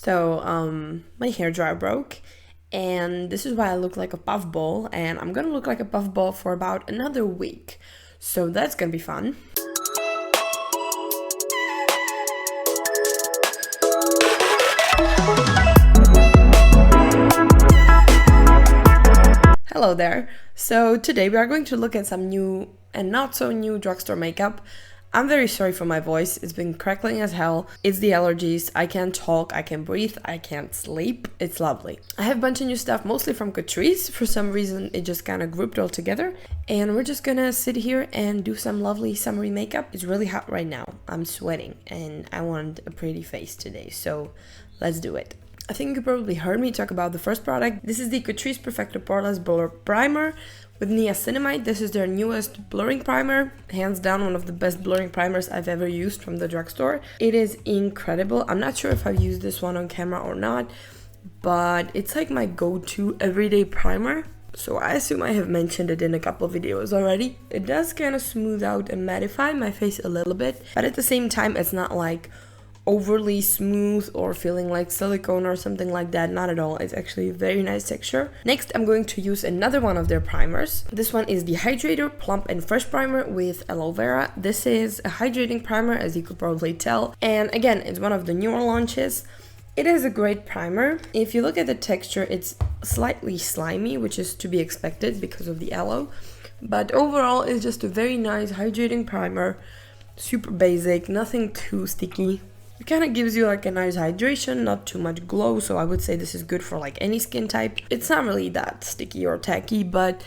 My hair dryer broke, and this is why I look like a puffball, and I'm gonna look like a puffball for about another week. So that's gonna be fun. Hello there. So today we are going to look at some new and not so new drugstore makeup. I'm very sorry for my voice. It's been crackling as hell. It's the allergies. I can't talk, I can't breathe, I can't sleep. It's lovely. I have a bunch of new stuff, mostly from Catrice. For some reason, it just kind of grouped all together. And we're just gonna sit here and do some lovely summery makeup. It's really hot right now. I'm sweating and I want a pretty face today. So let's do it. I think you probably heard me talk about the first product. This is the Catrice Perfector Poreless Blur Primer with niacinamide. This is their newest blurring primer. Hands down one of the best blurring primers I've ever used from the drugstore. It is incredible. I'm not sure if I've used this one on camera or not, but it's like my go-to everyday primer. So I assume I have mentioned it in a couple of videos already. It does kind of smooth out and mattify my face a little bit, but at the same time it's not like overly smooth or feeling like silicone or something like that. Not at all. It's actually a very nice texture. Next, I'm going to use another one of their primers. This one is the Hydrator Plump and Fresh Primer with aloe vera. This is a hydrating primer, as you could probably tell, and again, it's one of the newer launches. It is a great primer. If you look at the texture, it's slightly slimy, which is to be expected because of the aloe, but overall it's just a very nice hydrating primer. Super basic, nothing too sticky. It kind of gives you like a nice hydration, not too much glow, so I would say this is good for like any skin type. It's not really that sticky or tacky, but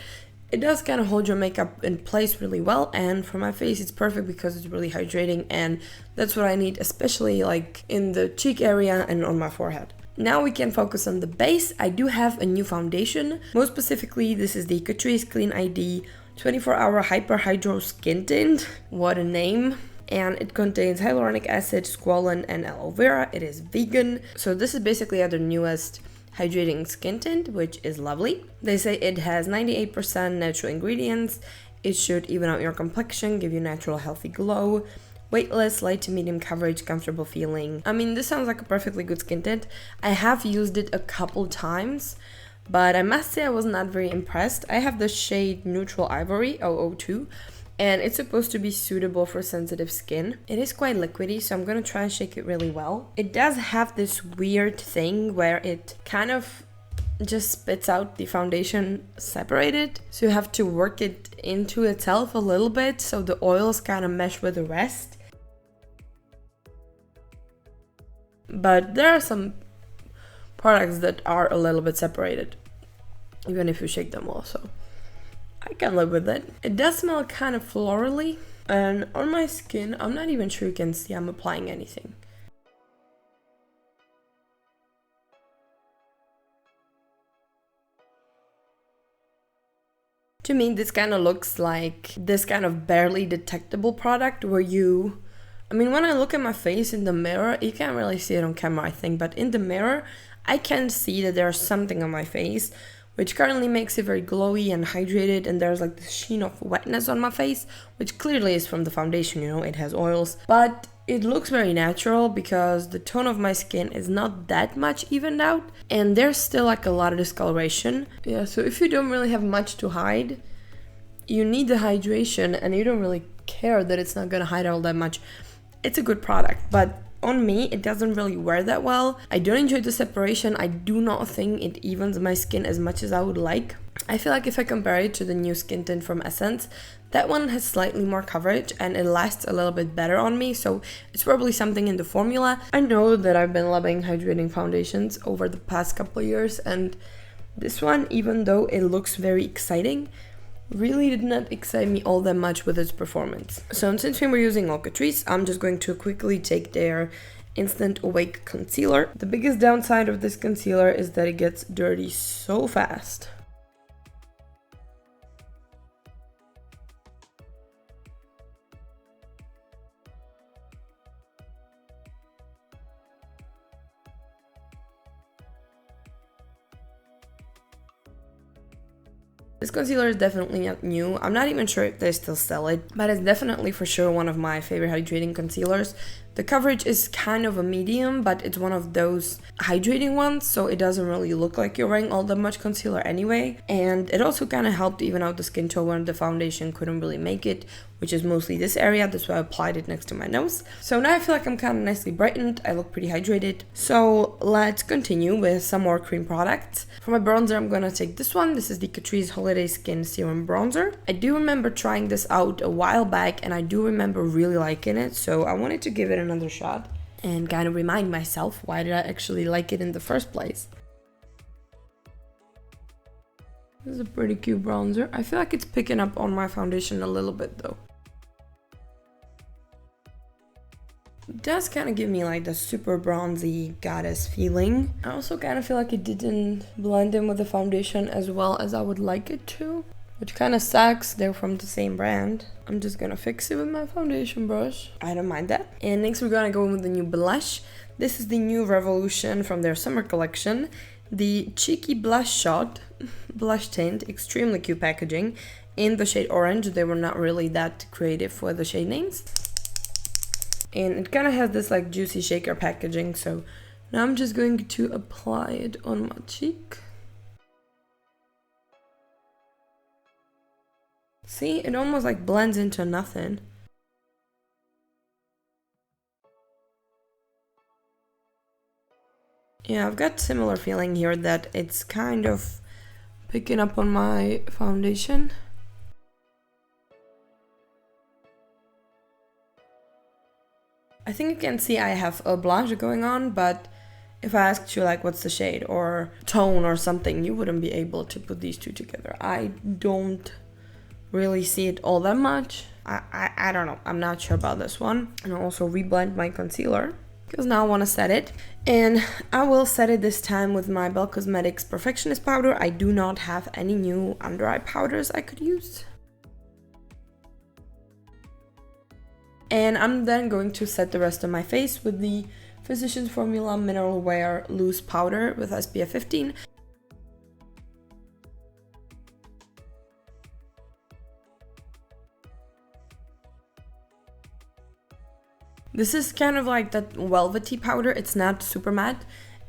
it does kind of hold your makeup in place really well, and for my face it's perfect because it's really hydrating, and that's what I need, especially like in the cheek area and on my forehead. Now we can focus on the base. I do have a new foundation. Most specifically, this is the Catrice Clean ID 24-Hour Hyper Hydro Skin Tint. What a name. And it contains hyaluronic acid, squalane, and aloe vera. It is vegan. So this is basically their newest hydrating skin tint, which is lovely. They say it has 98% natural ingredients. It should even out your complexion, give you natural healthy glow, weightless, light to medium coverage, comfortable feeling. I mean, this sounds like a perfectly good skin tint. I have used it a couple times, but I must say I was not very impressed. I have the shade Neutral Ivory 002. And it's supposed to be suitable for sensitive skin. It is quite liquidy, so I'm gonna try and shake it really well. It does have this weird thing where it kind of just spits out the foundation separated. So you have to work it into itself a little bit so the oils kind of mesh with the rest. But there are some products that are a little bit separated, even if you shake them also. I can live with it. It does smell kind of florally, and on my skin, I'm not even sure you can see I'm applying anything. To me, this kind of looks like this kind of barely detectable product where when I look at my face in the mirror, you can't really see it on camera, I think, but in the mirror, I can see that there's something on my face, which currently makes it very glowy and hydrated, and there's like this sheen of wetness on my face, which clearly is from the foundation, it has oils. But it looks very natural because the tone of my skin is not that much evened out, and there's still like a lot of discoloration. Yeah, so if you don't really have much to hide, you need the hydration, and you don't really care that it's not gonna hide all that much. It's a good product, but on me, it doesn't really wear that well. I don't enjoy the separation. I do not think it evens my skin as much as I would like. I feel like if I compare it to the new skin tint from Essence, that one has slightly more coverage and it lasts a little bit better on me, so it's probably something in the formula. I know that I've been loving hydrating foundations over the past couple of years, and this one, even though it looks very exciting, really did not excite me all that much with its performance. So since we were using all Catrice, I'm just going to quickly take their Instant Awake Concealer. The biggest downside of this concealer is that it gets dirty so fast. This concealer is definitely not new. I'm not even sure if they still sell it, but it's definitely for sure one of my favorite hydrating concealers. The coverage is kind of a medium, but it's one of those hydrating ones, so it doesn't really look like you're wearing all that much concealer anyway. And it also kind of helped even out the skin tone when the foundation couldn't really make it, which is mostly this area. That's why I applied it next to my nose. So now I feel like I'm kind of nicely brightened. I look pretty hydrated. So let's continue with some more cream products. For my bronzer, I'm gonna take this one. This is the Catrice Holiday Skin Serum Bronzer. I do remember trying this out a while back, and I do remember really liking it. So I wanted to give it another shot and kind of remind myself why did I actually like it in the first place. This is a pretty cute bronzer. I feel like it's picking up on my foundation a little bit though. It does kind of give me like the super bronzy goddess feeling. I also kind of feel like it didn't blend in with the foundation as well as I would like it to, which kind of sucks. They're from the same brand. I'm just gonna fix it with my foundation brush. I don't mind that. And next we're gonna go in with the new blush. This is the new Revolution from their summer collection. The Cheeky Blush Shot blush tint, extremely cute packaging. In the shade orange, they were not really that creative with the shade names. And it kind of has this like juicy shaker packaging, so now I'm just going to apply it on my cheek. See, it almost like blends into nothing. Yeah, I've got similar feeling here that it's kind of picking up on my foundation. I think you can see I have a blush going on, but if I asked you like what's the shade or tone or something, you wouldn't be able to put these two together. I don't really see it all that much. I don't know. I'm not sure about this one. And I'll also reblend my concealer because now I want to set it. And I will set it this time with my Belle Cosmetics Perfectionist powder. I do not have any new under eye powders I could use. And I'm then going to set the rest of my face with the Physicians Formula Mineral Wear Loose Powder with SPF 15. This is kind of like that velvety powder. It's not super matte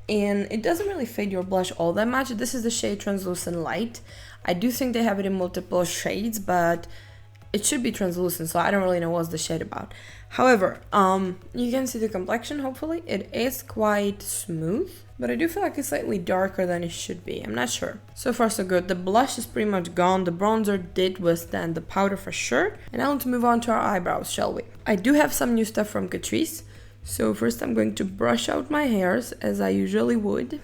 and it doesn't really fade your blush all that much. This is the shade Translucent Light. I do think they have it in multiple shades, but it should be translucent, so I don't really know what's the shade about. However, you can see the complexion, hopefully. It is quite smooth, but I do feel like it's slightly darker than it should be. I'm not sure. So far, so good. The blush is pretty much gone. The bronzer did withstand the powder for sure. And now let's move on to our eyebrows, shall we? I do have some new stuff from Catrice. So first I'm going to brush out my hairs, as I usually would.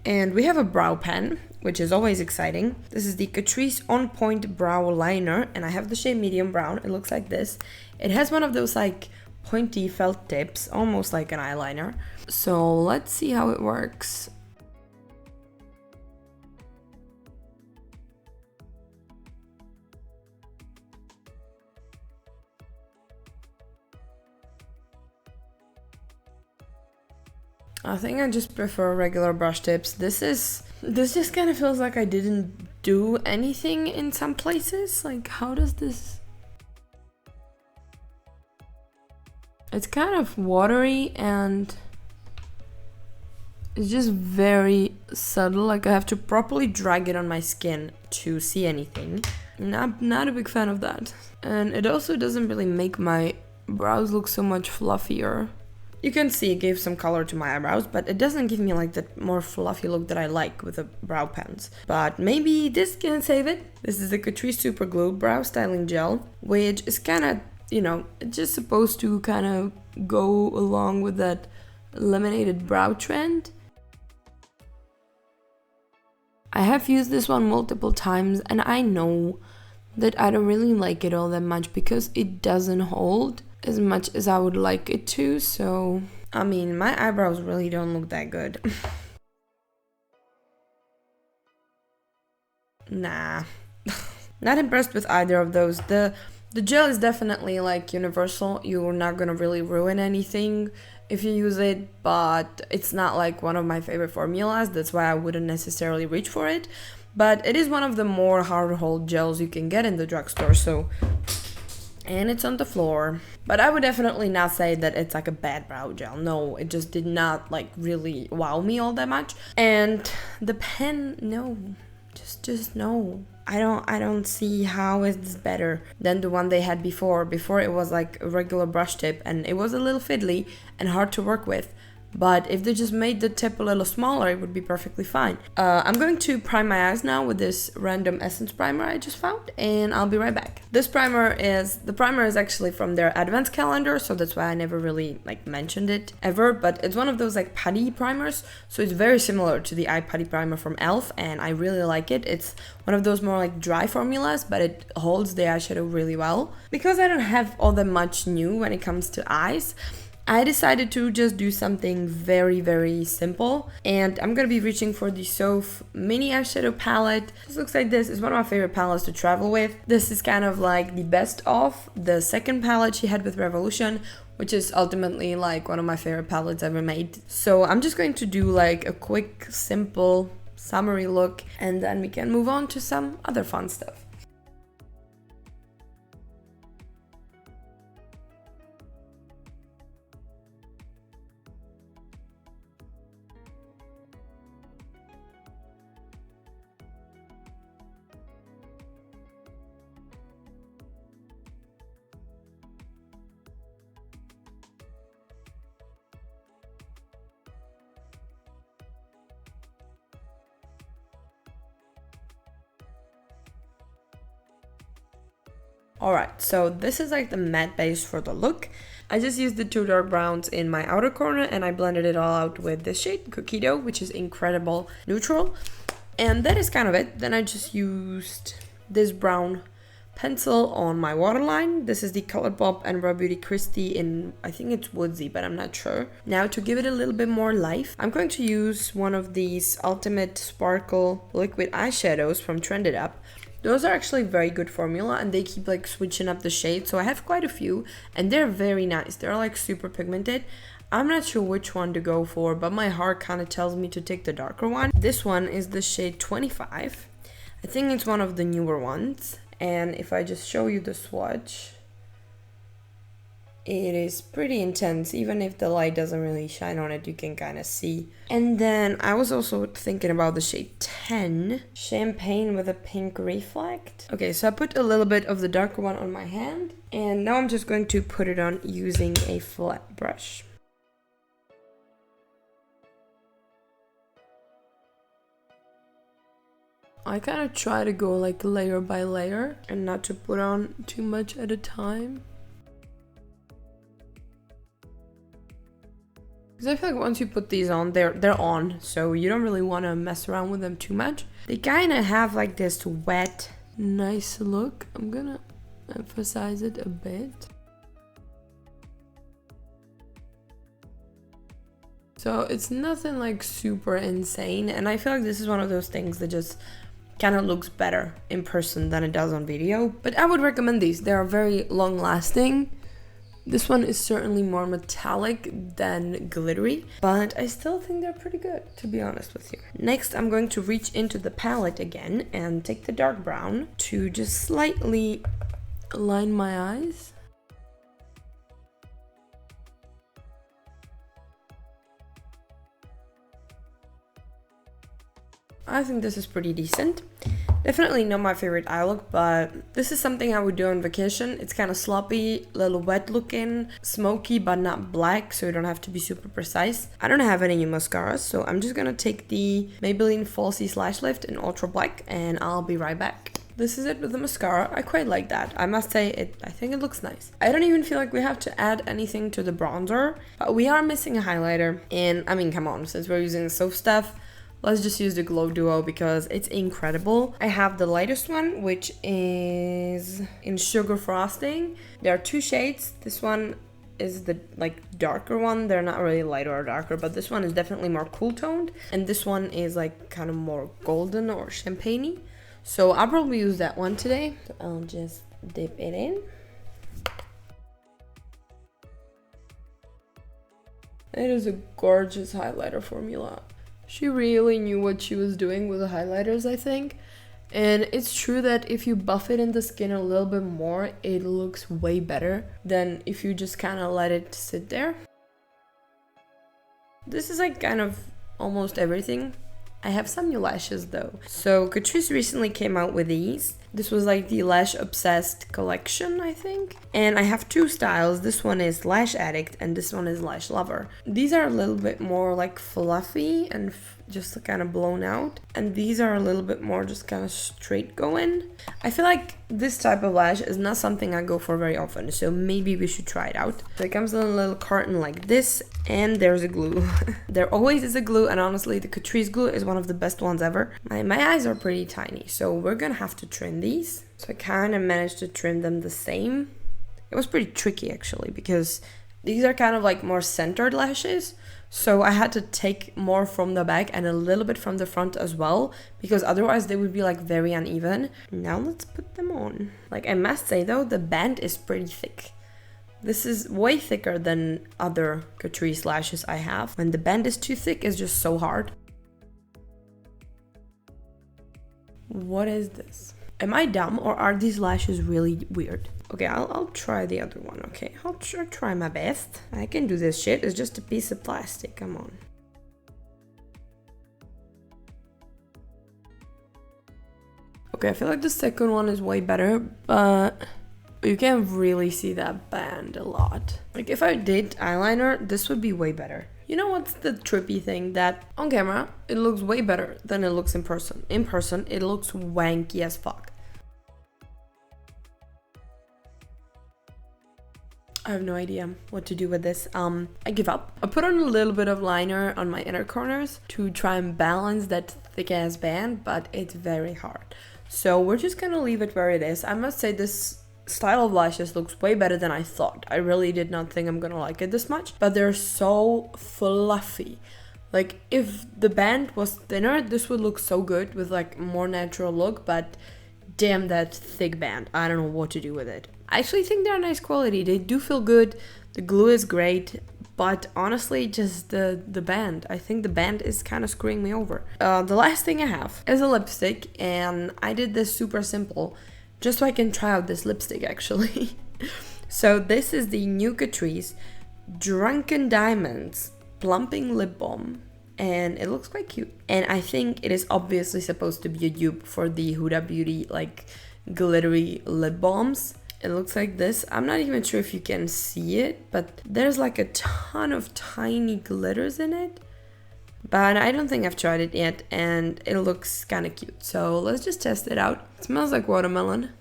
And we have a brow pen, which is always exciting. This is the Catrice On Point Brow Liner, and I have the shade medium brown. It looks like this. It has one of those like pointy felt tips, almost like an eyeliner. So let's see how it works. I think I just prefer regular brush tips. This just kind of feels like I didn't do anything in some places. Like, how does this... It's kind of watery and it's just very subtle. Like, I have to properly drag it on my skin to see anything. Not a big fan of that. And it also doesn't really make my brows look so much fluffier. You can see it gave some color to my eyebrows, but it doesn't give me like that more fluffy look that I like with the brow pens. But maybe this can save it. This is the Catrice Super Glue Brow Styling Gel, which is kind of, you know, it's just supposed to kind of go along with that laminated brow trend. I have used this one multiple times and I know that I don't really like it all that much because it doesn't hold as much as I would like it to. So, I mean, my eyebrows really don't look that good. Nah. Not impressed with either of those. The gel is definitely like universal. You're not gonna really ruin anything if you use it, but it's not like one of my favorite formulas. That's why I wouldn't necessarily reach for it. But it is one of the more hard hold gels you can get in the drugstore, so and it's on the floor. But I would definitely not say that it's like a bad brow gel. No, it just did not like really wow me all that much. And the pen, no, just no. I don't see how it's better than the one they had before. Before it was like a regular brush tip and it was a little fiddly and hard to work with. But if they just made the tip a little smaller, it would be perfectly fine. I'm going to prime my eyes now with this random essence primer I just found, and I'll be right back. The primer is actually from their advanced calendar, so that's why I never really like mentioned it ever, but it's one of those like putty primers, so it's very similar to the eye putty primer from e.l.f. and I really like it. It's one of those more like dry formulas, but it holds the eyeshadow really well. Because I don't have all that much new when it comes to eyes, I decided to just do something very, very simple, and I'm gonna be reaching for the Soph mini eyeshadow palette. This looks like this. It's one of my favorite palettes to travel with. This is kind of like the best of the second palette she had with Revolution, which is ultimately like one of my favorite palettes ever made. So I'm just going to do like a quick, simple, summery look, and then we can move on to some other fun stuff. Alright, so this is like the matte base for the look. I just used the two dark browns in my outer corner and I blended it all out with this shade, Cookie Dough, which is incredible neutral. And that is kind of it. Then I just used this brown pencil on my waterline. This is the ColourPop and Raw Beauty Christie in, I think it's Woodsy, but I'm not sure. Now to give it a little bit more life, I'm going to use one of these Ultimate Sparkle Liquid Eyeshadows from Trended Up. Those are actually very good formula and they keep like switching up the shade. So I have quite a few and they're very nice. They're like super pigmented. I'm not sure which one to go for, but my heart kind of tells me to take the darker one. This one is the shade 25. I think it's one of the newer ones. And if I just show you the swatch, it is pretty intense. Even if the light doesn't really shine on it, you can kind of see. And then I was also thinking about the shade 10, Champagne with a pink reflect. Okay, so I put a little bit of the darker one on my hand, and now I'm just going to put it on using a flat brush. I kind of try to go like layer by layer and not to put on too much at a time. Because I feel like once you put these on, they're on, so you don't really want to mess around with them too much. They kind of have like this wet, nice look. I'm gonna emphasize it a bit. So it's nothing like super insane, and I feel like this is one of those things that just kind of looks better in person than it does on video. But I would recommend these. They are very long lasting. This one is certainly more metallic than glittery, but I still think they're pretty good, to be honest with you. Next, I'm going to reach into the palette again and take the dark brown to just slightly line my eyes. I think this is pretty decent. Definitely not my favorite eye look, but this is something I would do on vacation. It's kind of sloppy, a little wet looking, smoky but not black, so you don't have to be super precise. I don't have any new mascaras, so I'm just gonna take the Maybelline Falsies Lash Lift in Ultra Black and I'll be right back. This is it with the mascara. I quite like that. I must say, I think it looks nice. I don't even feel like we have to add anything to the bronzer, but we are missing a highlighter. And I mean, come on, since we're using the Soph stuff, let's just use the Glow Duo because it's incredible. I have the lightest one, which is in Sugar Frosting. There are two shades. This one is the like darker one. They're not really lighter or darker, but this one is definitely more cool toned. And this one is like kind of more golden or champagne-y. So I'll probably use that one today. So I'll just dip it in. It is a gorgeous highlighter formula. She really knew what she was doing with the highlighters, I think. And it's true that if you buff it in the skin a little bit more, it looks way better than if you just kind of let it sit there. This is like kind of almost everything. I have some new lashes though. So Catrice recently came out with these. This was like the Lash Obsessed collection, I think. And I have two styles. This one is Lash Addict and this one is Lash Lover. These are a little bit more like fluffy and just kind of blown out. And these are a little bit more just kind of straight going. I feel like this type of lash is not something I go for very often, so maybe we should try it out. So it comes in a little carton like this, and there's a glue. There always is a glue, and honestly the Catrice glue is one of the best ones ever. My eyes are pretty tiny, so we're gonna have to trim these. So I kind of managed to trim them the same. It was pretty tricky actually, because these are kind of like more centered lashes. So I had to take more from the back and a little bit from the front as well, because otherwise they would be like very uneven. Now let's put them on. Like I must say though, the band is pretty thick. This is way thicker than other Catrice lashes I have. When the band is too thick, it's just so hard. What is this? Am I dumb or are these lashes really weird? Okay, I'll try the other one, okay? I'll try my best. I can do this shit. It's just a piece of plastic, come on. Okay, I feel like the second one is way better, but you can't really see that band a lot. Like if I did eyeliner, this would be way better. You know what's the trippy thing? That on camera, it looks way better than it looks in person. In person, it looks wanky as fuck. I have no idea what to do with this. I give up. I put on a little bit of liner on my inner corners to try and balance that thick ass band, but it's very hard. So we're just gonna leave it where it is. I must say this style of lashes looks way better than I thought. I really did not think I'm gonna like it this much, but they're so fluffy. Like if the band was thinner, this would look so good with like more natural look, but damn that thick band. I don't know what to do with it. I actually think they're nice quality. They do feel good. The glue is great, but honestly, just the band. I think the band is kind of screwing me over. The last thing I have is a lipstick, and I did this super simple, just so I can try out this lipstick actually. So this is the new Catrice Drunken Diamonds Plumping Lip Balm, and it looks quite cute. And I think it is obviously supposed to be a dupe for the Huda Beauty like glittery lip balms. It looks like this. I'm not even sure if you can see it, but there's like a ton of tiny glitters in it. But I don't think I've tried it yet, and it looks kind of cute. So let's just test it out. It smells like watermelon.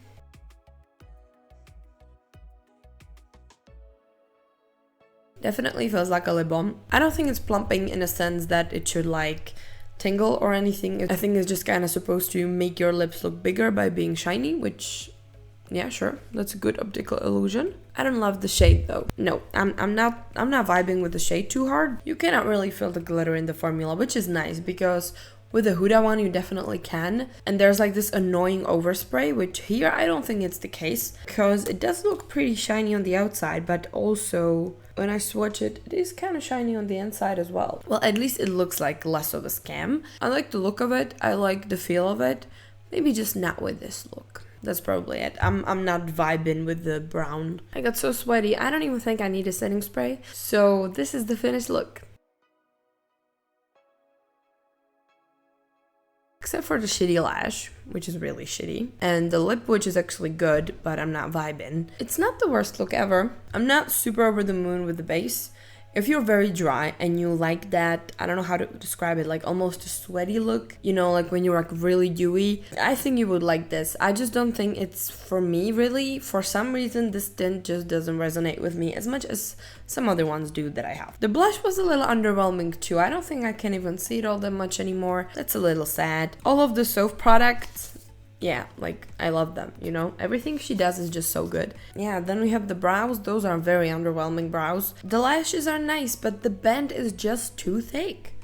Definitely feels like a lip balm. I don't think it's plumping in a sense that it should like tingle or anything. I think it's just kind of supposed to make your lips look bigger by being shiny, which, yeah, sure, that's a good optical illusion. I don't love the shade though. No, I'm not vibing with the shade too hard. You cannot really feel the glitter in the formula, which is nice because with the Huda one you definitely can. And there's like this annoying overspray, which here I don't think it's the case, because it does look pretty shiny on the outside, but also when I swatch it, it is kind of shiny on the inside as well. Well, at least it looks like less of a scam. I like the look of it. I like the feel of it. Maybe just not with this look. That's probably it. I'm not vibing with the brown. I got so sweaty. I don't even think I need a setting spray. So this is the finished look. Except for the shitty lash, which is really shitty. And the lip, which is actually good, but I'm not vibing. It's not the worst look ever. I'm not super over the moon with the base. If you're very dry and you like that, I don't know how to describe it, like almost a sweaty look, you know, like when you're like really dewy, I think you would like this. I just don't think it's for me really. For some reason, this tint just doesn't resonate with me as much as some other ones do that I have. The blush was a little underwhelming too. I don't think I can even see it all that much anymore. That's a little sad. All of the Soph products, yeah, like I love them, you know, everything she does is just so good. Yeah, then we have the brows. Those are very underwhelming brows. The lashes are nice, but the band is just too thick.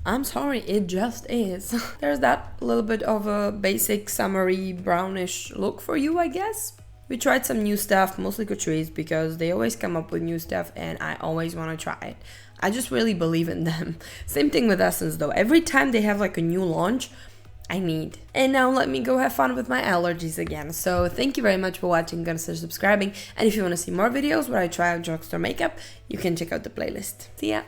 I'm sorry, it just is. There's that little bit of a basic summery brownish look for you, I guess. We tried some new stuff, mostly Catrice, because they always come up with new stuff and I always want to try it. I just really believe in them. Same thing with Essence though. Every time they have like a new launch, I need. And now let me go have fun with my allergies again. So thank you very much for watching, consider subscribing, and if you want to see more videos where I try out drugstore makeup, you can check out the playlist. See ya!